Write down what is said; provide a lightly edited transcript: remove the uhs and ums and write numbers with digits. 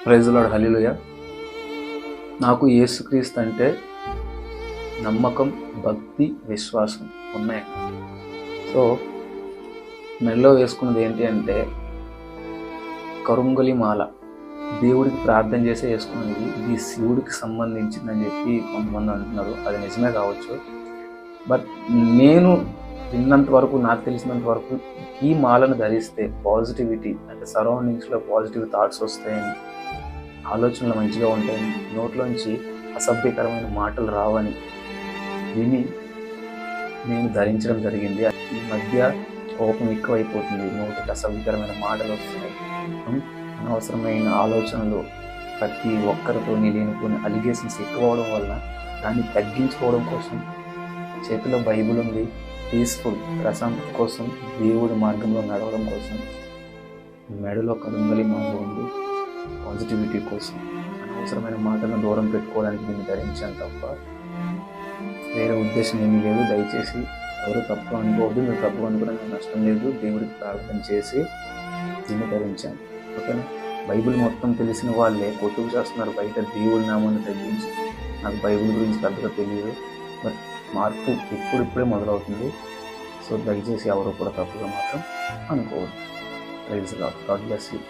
Praise lord, హల్లెలూయా. నాకు యేసుక్రీస్తు అంటే నమ్మకం, భక్తి, విశ్వాసం ఉన్నాయి. సో మెడలో వేసుకున్నది ఏంటి అంటే కరుంగలి మాల. దేవుడికి ప్రార్థన చేసే వేసుకున్నది. ఇది శివుడికి సంబంధించిందని చెప్పి కొంతమంది అంటున్నారు. అది నిజమే కావచ్చు. బట్ నేను విన్నంత వరకు, నాకు తెలిసినంత వరకు ఈ మాలను ధరిస్తే పాజిటివిటీ, అంటే సరౌండింగ్స్లో పాజిటివ్ థాట్స్ వస్తాయని, ఆలోచనలు మంచిగా ఉంటాయని, నోట్లోంచి అసభ్యకరమైన మాటలు రావని విని నేను ధరించడం జరిగింది. ఈ మధ్య కోపం ఎక్కువైపోతుంది, నోటికి అసభ్యకరమైన మాటలు వస్తున్నాయి, అనవసరమైన ఆలోచనలు, ప్రతి ఒక్కరితో లేనిపోయిన అలిగేషన్స్ ఎక్కువ అవడం వల్ల దాన్ని తగ్గించుకోవడం కోసం చేతిలో బైబిల్ ఉంది. పీస్ఫుల్ ప్రశాంతత కోసం, దేవుడి మార్గంలో నడవడం కోసం మెడలో కరుంగలి మాల ఉంది. పాజిటివిటీ కోసం, అనవసరమైన మాటలను దూరం పెట్టుకోవడానికి దీన్ని ధరించాను తప్ప వేరే ఉద్దేశం ఏమీ లేదు. దయచేసి ఎవరు తప్పు అనుకోవద్దు. మీరు తప్పు అనుకోవడానికి నష్టం లేదు. దేవుడికి ప్రార్థన చేసి దీన్ని ధరించాను. ఓకేనా? బైబిల్ మొత్తం తెలిసిన వాళ్ళే కొట్టుకు చేస్తున్నారు బయట దేవుడి నామాన్ని తగ్గించి. నాకు బైబిల్ గురించి పెద్దగా తెలియదు, బట్ మార్పు ఇప్పుడిప్పుడే మొదలవుతుంది. సో దయచేసి ఎవరు కూడా తప్పుగా మాత్రం అనుకోవద్దు. Praise Lord. God bless you.